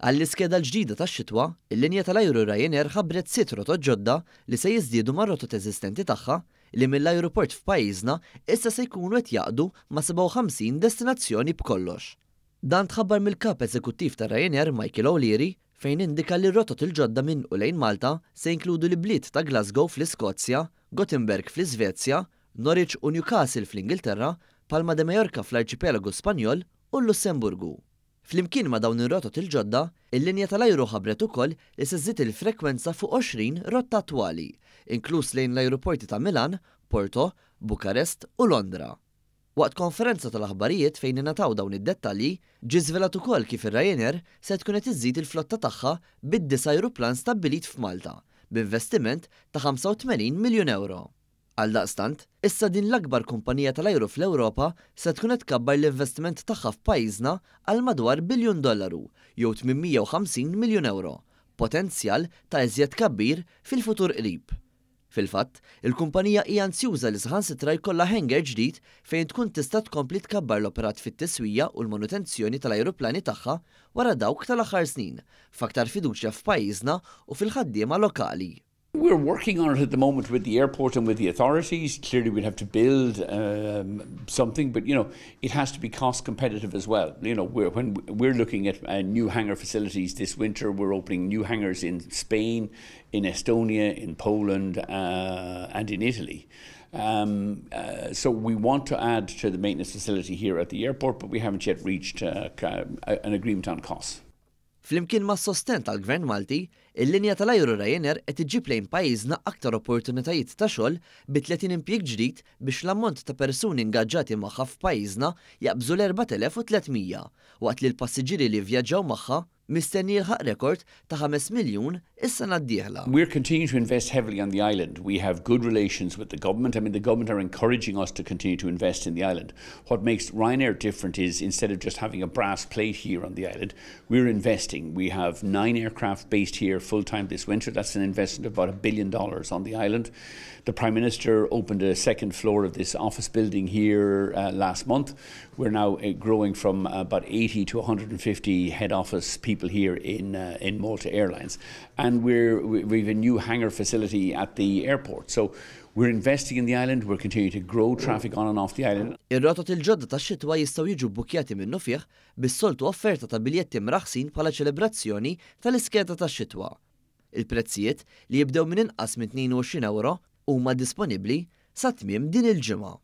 Għall-iskeda l-ġdida tax-xitwa, il-linja tal-ajru Ryanair ħabbret 6 rotot ġodda li se jiżdiedu mar-rotot eżistenti tagħha li mill-ajruport f'pajjiżna issa se jkunu qed jaqdu ma' 57 destinazzjoni b'kollox. Dan tħabbar mill-kap eżekuttiv ta' Ryanair Michael O'Leary fejn indika li r-rotot il-ġodda minn u lejn Malta se jinkludu l-bliet ta' Glasgow fl-Iskozja, Gothenburg fl-Iżvezja, Norwich u Newcastle fl-Ingilterra, Palma de Mallorca fl-Arċipelagu Spanjol u l-Lussemburgu. Flimkien ma' dawn ir-rotot il-ġodda, il-linja tal-ajru ħabbret ukoll li se żżid il-frekwenza fuq 20 rotta attwali, inkluż lejn l-ajruporti ta' Milan, Porto, Bukarest u Londra. Waqt konferenza tal-aħbarijiet fejn ingħataw dawn id-dettalji, ġie żvelat ukoll kif ir-Ryanair se tkun qed iżżid il-flotta tagħha bid-9 ajruplan stabbilit f'Malta, b'investiment ta' 85 miljun euro. Għaldaqstant, issa din l-akbar kumpanija tal-ajru fl-Ewropa se tkun qed tkabbar l-investiment tagħha f'pajjiżna għal madwar $1 biljun jew 850 miljun euro, potenzjal ta' iżjed kabbir fil-futur qrib. Fil-fatt, il-kumpanija hija ansjuża li saħansitra jkollha hangar ġdid fejn tkun tista' tkompli tkabbar l-operat fit-tiswija u l-manutenzjoni tal-ajruplani tagħha wara dawk tal-aħħar snin, f'aktar fiduċja f'pajjiżna u fil-ħaddiema lokali. We're working on it at the moment with the airport and with the authorities. Clearly, we'll have to build something, but it has to be cost competitive as well. When we're looking at new hangar facilities this winter, we're opening new hangars in Spain, in Estonia, in Poland, and in Italy. So we want to add to the maintenance facility here at the airport, but we haven't yet reached an agreement on costs. Flimkien ma' sosten tal-Gvern Malti, il-linja tal-ajru Ryanair qed iġġib lejn pajjiżna aktar opportunitajiet ta' xogħol bi 30 impjieg ġdid biex l-ammont ta' persuni ingaġġati magħha f'pajjiżna jaqbżu l-4300, waqt li l-passiġġieri li vjaġġaw magħha mistenni jilħaq rekord ta' 5 miljun is-sena d-dieħla. We're continuing to invest heavily on the island. We have good relations with the government. I mean, the government are encouraging us to continue to invest in the island. What makes Ryanair different is instead of just having a brass plate here on the island, we're investing. We have 9 aircraft based here full-time this winter. That's an investment of about $1 billion on the island. The Prime Minister opened a second floor of this office building here last month. We're now growing from about 80 to 150 head office people here in Malta Airlines. And we've a new hangar facility at the airport. So we're investing in the island, we're continuing to grow traffic on and off the island. Ir-rotot il-ġodda tax-xitwa jistgħu jiġu bbukjati minnu fih bis-soltu offerta ta' biljetti mraħsin bħala ċelebrazzjoni tal-iskeda tax-xitwa. Il-prezzijiet li jibdew minn inqas minn 22 euro huma disponibbli sa tmiem din il-ġimgħa.